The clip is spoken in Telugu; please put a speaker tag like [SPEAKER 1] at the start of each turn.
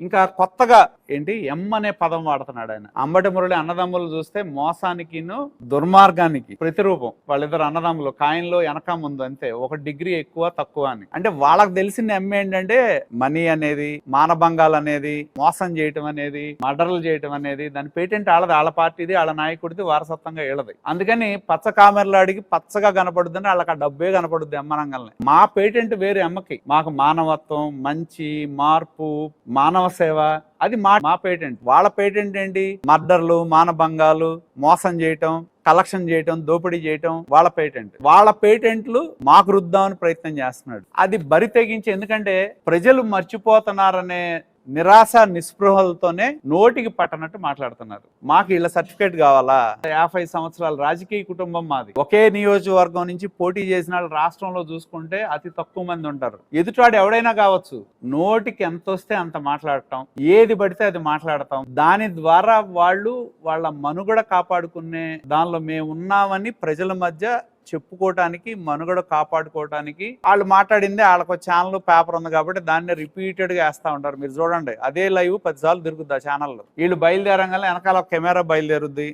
[SPEAKER 1] ఇంకా కొత్తగా ఏంటి ఎమ్ అనే పదం వాడుతున్నాడు ఆయన. అంబటి మురళి అన్నదమ్ములు చూస్తే మోసానికిను దుర్మార్గానికి ప్రతిరూపం. వాళ్ళిద్దరు అన్నదమ్ములు కాయిన్లో వెనక ముందు అంతే, ఒక డిగ్రీ ఎక్కువ తక్కువ అని. అంటే వాళ్ళకి తెలిసిన ఎమ్ ఏంటంటే మనీ అనేది, మానభంగాలు అనేది, మోసం చేయటం అనేది, మర్డర్లు చేయటం అనేది. దాని పేటెంట్ వాళ్ళది, వాళ్ళ పార్టీది, వాళ్ళ నాయకుడిది, వారసత్వంగా వీళ్ళది. అందుకని పచ్చ కామెర్లు అడిగి పచ్చగా కనపడుద్దని వాళ్ళకి ఆ డబ్బే కనపడుద్ది ఎమ్మనంగల్ని. మా పేటెంట్ వేరు ఎమ్మకి. మాకు మానవత్వం, మంచి, మార్పు, మానవ సేవ, అది మా పేటెంట్. వాళ్ళ పేటెంట్ ఏంటి? మర్డర్లు, మానభంగాలు, మోసం చేయటం, కలెక్షన్ చేయటం, దోపిడీ చేయటం వాళ్ళ పేటెంట్. వాళ్ళ పేటెంట్లు మాకు రుద్దామని ప్రయత్నం చేస్తున్నాడు. అది బరి తెగించి, ఎందుకంటే ప్రజలు మర్చిపోతున్నారనే నిరాశ నిస్పృహలతోనే నోటికి పట్టనట్టు మాట్లాడుతున్నారు. మాకు ఇలా సర్టిఫికేట్ కావాలా? 50 సంవత్సరాల రాజకీయ కుటుంబం మాది. ఒకే నియోజకవర్గం నుంచి పోటీ చేసిన వాళ్ళు రాష్ట్రంలో చూసుకుంటే అతి తక్కువ మంది ఉంటారు. ఎదుటివాడు ఎవడైనా కావచ్చు. నోటికి ఎంత వస్తే అంత మాట్లాడటం, ఏది పడితే అది మాట్లాడటం, దాని ద్వారా వాళ్ళు వాళ్ళ మనుగడ కాపాడుకునే దానిలో మేము ఉన్నామని ప్రజల మధ్య చెప్పుకోవటానికి, మనుగడ కాపాడుకోవటానికి వాళ్ళు మాట్లాడింది. వాళ్ళకు ఛానల్, పేపర్ ఉంది కాబట్టి దాన్ని రిపీటెడ్ గా వేస్తా ఉంటారు. మీరు చూడండి, అదే లైవ్ 10 సార్లు తిరుగుద్ది ఆ ఛానల్లో. వీళ్ళు బయలుదేరంగానే వెనకాల కెమెరా బయలుదేరుద్ది.